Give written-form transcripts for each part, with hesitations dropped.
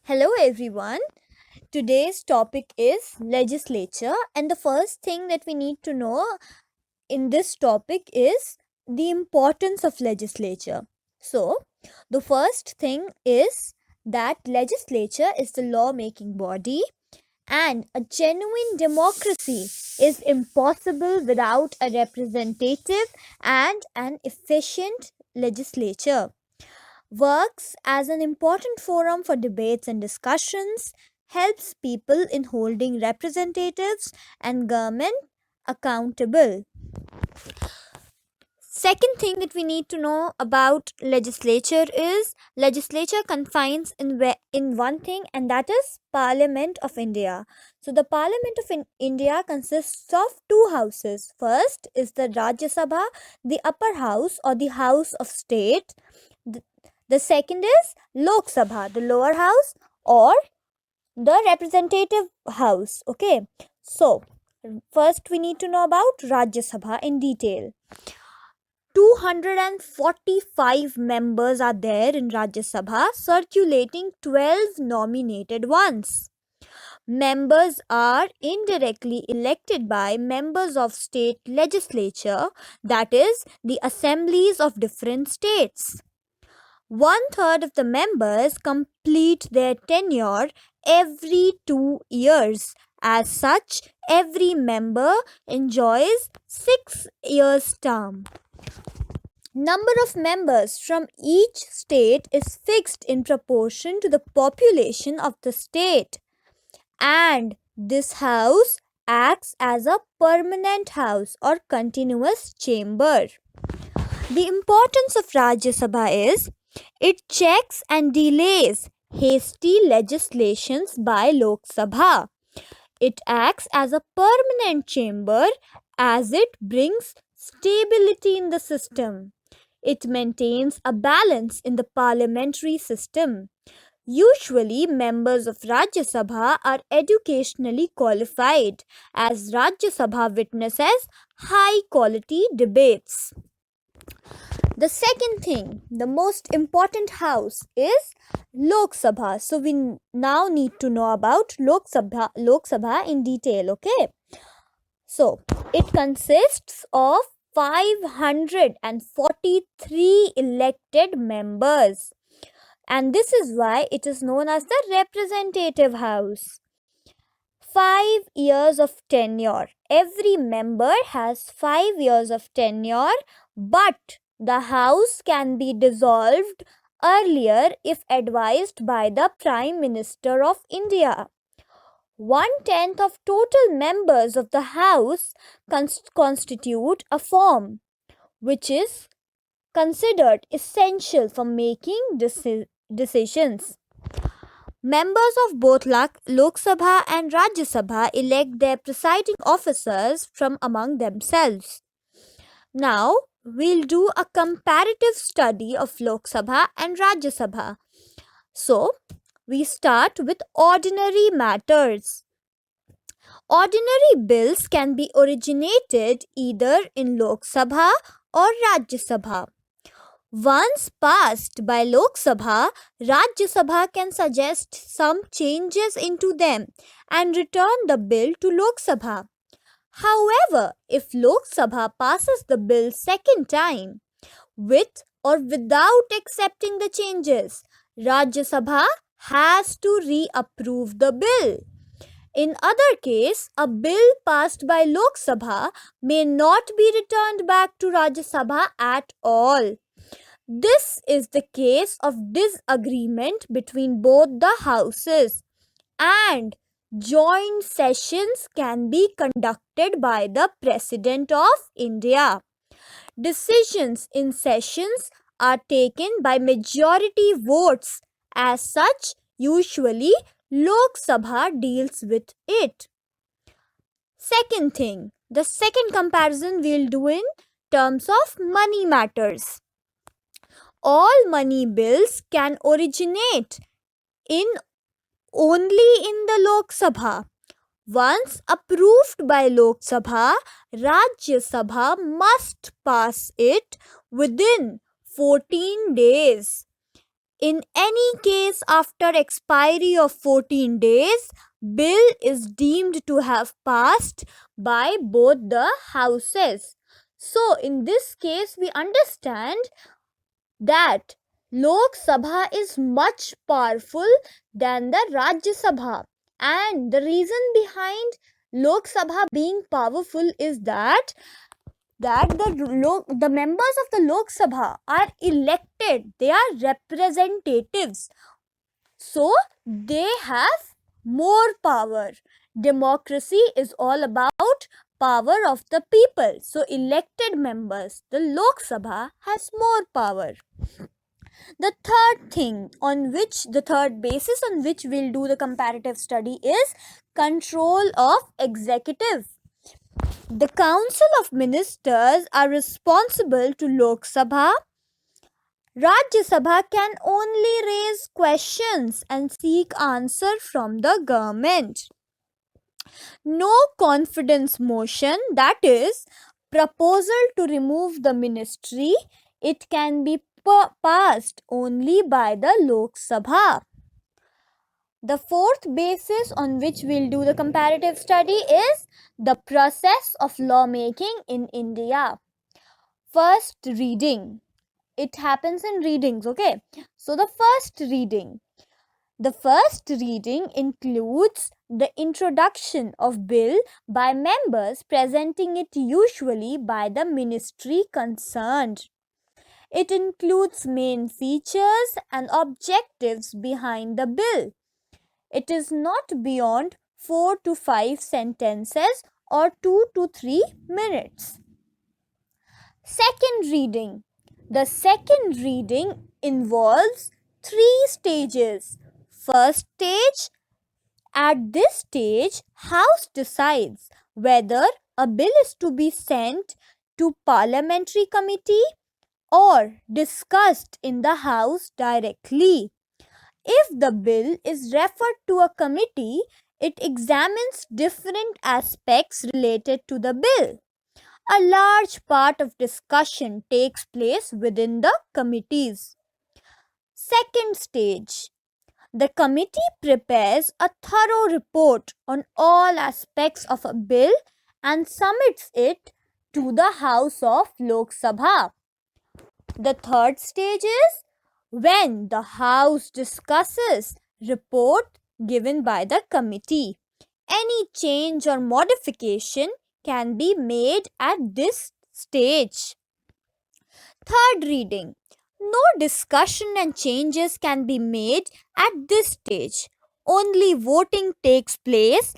Hello everyone. Today's topic is legislature, and the first thing that we need to know in this topic is the importance of legislature. So, the first thing is that legislature is the law-making body, and a genuine democracy is impossible without a representative and an efficient legislature. Works as an important forum for debates and discussions, helps people in holding representatives and government accountable. Second thing that we need to know about legislature is legislature confines in one thing, and that is Parliament of India. So the Parliament of India consists of two houses. First is the Rajya Sabha, the upper house or the House of State. The second is Lok Sabha, the lower house or the representative house. Okay, so first we need to know about Rajya Sabha in detail. 245 members are there in Rajya Sabha, circulating 12 nominated ones. Members are indirectly elected by members of state legislature, that is, the assemblies of different states. 1/3 of the members complete their tenure every 2 years. As such, every member enjoys 6 years term. Number of members from each state is fixed in proportion to the population of the state, and this house acts as a permanent house or continuous chamber. The importance of Rajya Sabha is it checks and delays hasty legislations by Lok Sabha. It acts as a permanent chamber as it brings stability in the system. It maintains a balance in the parliamentary system. Usually, members of Rajya Sabha are educationally qualified, as Rajya Sabha witnesses high quality debates. The second thing, the most important house is Lok Sabha. So we now need to know about Lok Sabha in detail, okay? So it consists of 543 elected members, and this is why it is known as the representative house. 5 years of tenure. Every member has 5 years of tenure, but the house can be dissolved earlier if advised by the Prime Minister of India. 1/10 of total members of the house constitute a form, which is considered essential for making decisions. Members of both Lok Sabha and Rajya Sabha elect their presiding officers from among themselves. Now, we'll do a comparative study of Lok Sabha and Rajya Sabha. So, we start with ordinary matters. Ordinary bills can be originated either in Lok Sabha or Rajya Sabha. Once passed by Lok Sabha, Rajya Sabha can suggest some changes into them and return the bill to Lok Sabha. However, if Lok Sabha passes the bill second time, with or without accepting the changes, Rajya Sabha has to reapprove the bill. In other case, a bill passed by Lok Sabha may not be returned back to Rajya Sabha at all. This is the case of disagreement between both the houses, and joint sessions can be conducted by the President of India. Decisions in sessions are taken by majority votes. As such, usually Lok Sabha deals with it. Second thing, the second comparison we'll do in terms of money matters. All money bills can originate only in the Lok Sabha. Once approved by Lok Sabha, Rajya Sabha must pass it within 14 days. In any case after expiry of 14 days, bill is deemed to have passed by both the houses. So in this case we understand that Lok Sabha is much powerful than the Rajya Sabha. And the reason behind Lok Sabha being powerful is that the members of the Lok Sabha are elected. They are representatives. So they have more power. Democracy is all about power of the people. So elected members, the Lok Sabha has more power. The third basis on which we'll do the comparative study is control of executive. The Council of Ministers are responsible to Lok Sabha. Rajya Sabha can only raise questions and seek answer from the government. No confidence motion, that is, proposal to remove the ministry, it can be passed only by the Lok Sabha. The fourth basis on which we'll do the comparative study is the process of lawmaking in India. First reading. It happens in readings, okay? So the first reading includes the introduction of bill by members presenting it usually by the ministry concerned. It includes main features and objectives behind the bill. It is not beyond 4 to 5 sentences or 2 to 3 minutes. Second reading. The second reading involves 3 stages. First stage. At this stage, House decides whether a bill is to be sent to parliamentary committee or discussed in the House directly. If the bill is referred to a committee, it examines different aspects related to the bill. A large part of discussion takes place within the committees. Second stage. The committee prepares a thorough report on all aspects of a bill and submits it to the House of Lok Sabha. The third stage is when the House discusses report given by the committee. Any change or modification can be made at this stage. Third reading. No discussion and changes can be made at this stage. Only voting takes place,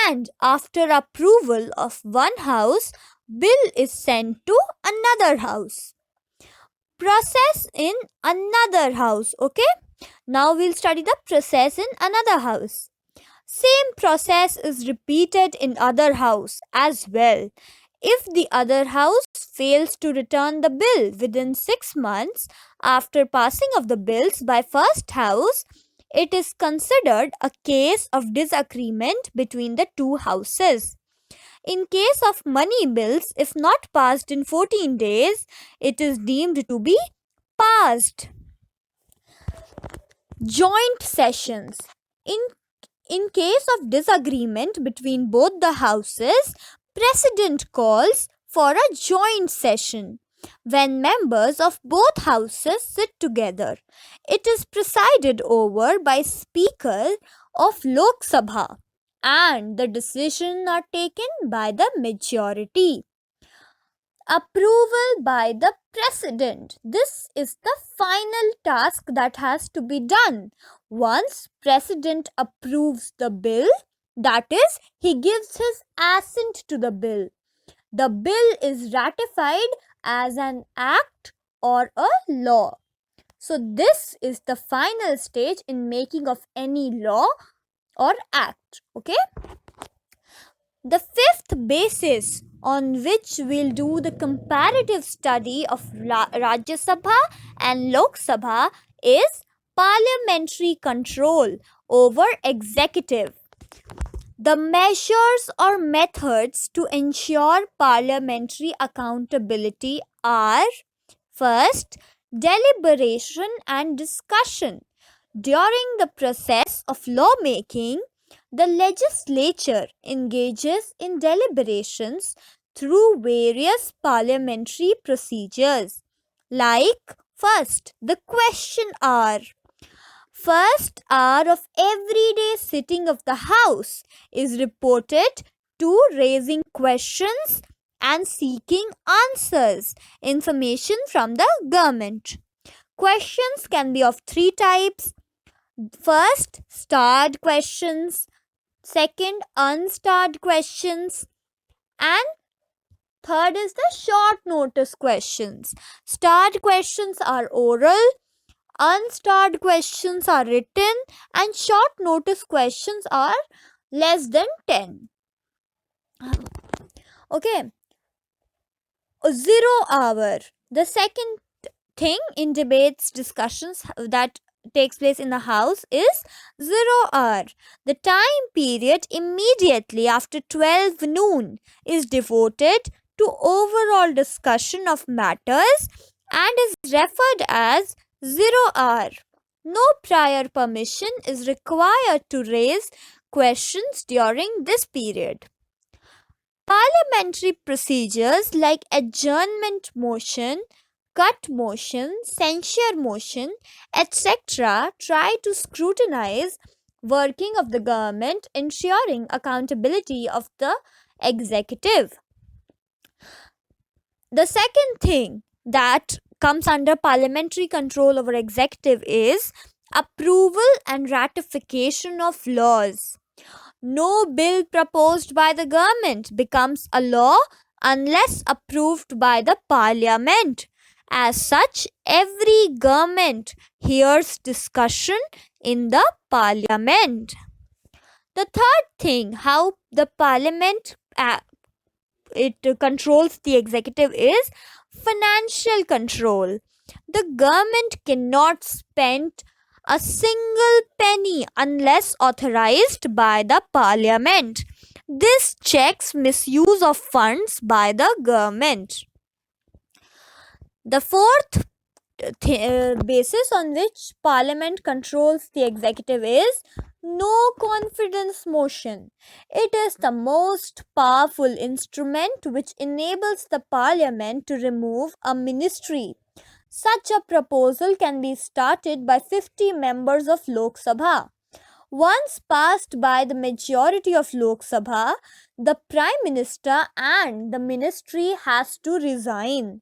and after approval of one house, bill is sent to another house. Process in another house, okay? Now we'll study the process in another house. Same process is repeated in other house as well. If the other house fails to return the bill within 6 months after passing of the bills by first house, it is considered a case of disagreement between the two houses. In case of money bills, if not passed in 14 days, it is deemed to be passed. Joint sessions. In case of disagreement between both the houses, President calls for a joint session. When members of both houses sit together, it is presided over by Speaker of Lok Sabha and the decisions are taken by the majority. Approval by the President. This is the final task that has to be done. Once President approves the bill, that is, he gives his assent to the bill is ratified as an act or a law. So this is the final stage in making of any law or act, okay? The fifth basis on which we'll do the comparative study of Rajya Sabha and Lok Sabha is parliamentary control over executive. The measures or methods to ensure parliamentary accountability are: first, Deliberation and discussion. During the process of lawmaking, the legislature engages in deliberations through various parliamentary procedures, like first, the question hour. First hour of everyday sitting of the House is reported to raising questions and seeking answers, information from the government. Questions can be of three types. First, starred questions. Second, unstarred questions. And third is the short notice questions. Starred questions are oral, unstarred questions are written, and short notice questions are less than 10. Okay. 0 hour. The second thing in debates, discussions that takes place in the House is 0 hour. The time period immediately after 12 noon is devoted to overall discussion of matters and is referred as 0 hour. No prior permission is required to raise questions during this period. Parliamentary procedures like adjournment motion, cut motion, censure motion, etc. try to scrutinize working of the government, ensuring accountability of the executive. The second thing that comes under parliamentary control over executive is approval and ratification of laws. No bill proposed by the government becomes a law unless approved by the parliament. As such, every government hears discussion in the parliament. The third thing, how the parliament it controls the executive, is financial control. The government cannot spend a single penny unless authorized by the parliament. This checks misuse of funds by the government. The fourth basis on which parliament controls the executive is no confidence motion. It is the most powerful instrument which enables the parliament to remove a ministry. Such a proposal can be started by 50 members of Lok Sabha. Once passed by the majority of Lok Sabha, the Prime Minister and the ministry has to resign.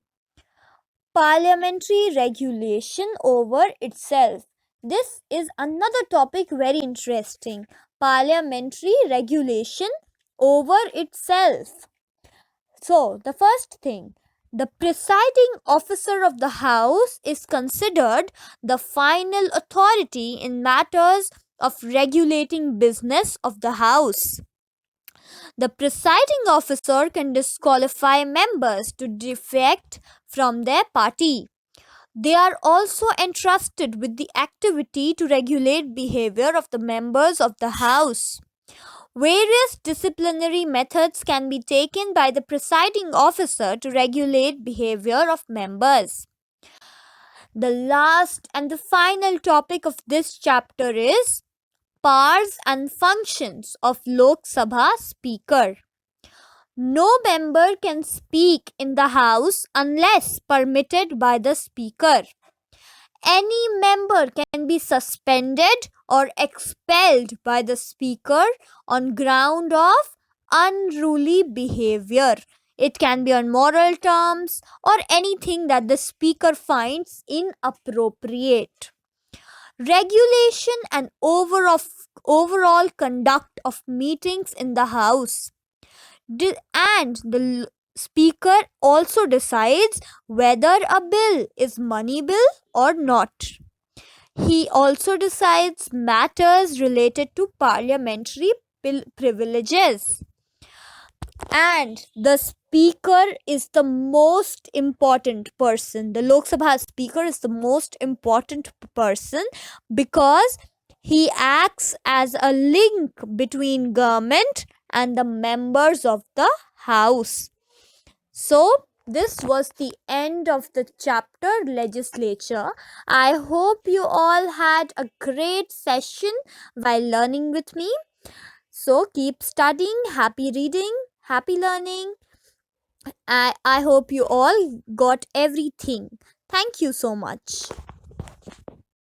Parliamentary regulation over itself. This is another topic very interesting. Parliamentary regulation over itself. So, the first thing, the presiding officer of the House is considered the final authority in matters of regulating business of the House. The presiding officer can disqualify members to defect from their party. They are also entrusted with the activity to regulate behavior of the members of the House. Various disciplinary methods can be taken by the presiding officer to regulate behavior of members. The last and the final topic of this chapter is powers and functions of Lok Sabha Speaker. No member can speak in the House unless permitted by the Speaker. Any member can be suspended or expelled by the Speaker on ground of unruly behavior. It can be on moral terms or anything that the Speaker finds inappropriate. Regulation and overall conduct of meetings in the House. And the Speaker also decides whether a bill is money bill or not. He also decides matters related to parliamentary privileges. And the Speaker is the most important person. The Lok Sabha Speaker is the most important person because he acts as a link between government and the members of the House. So, this was the end of the chapter Legislature. I hope you all had a great session while learning with me. So keep studying, happy reading, happy learning. I hope you all got everything. Thank you so much.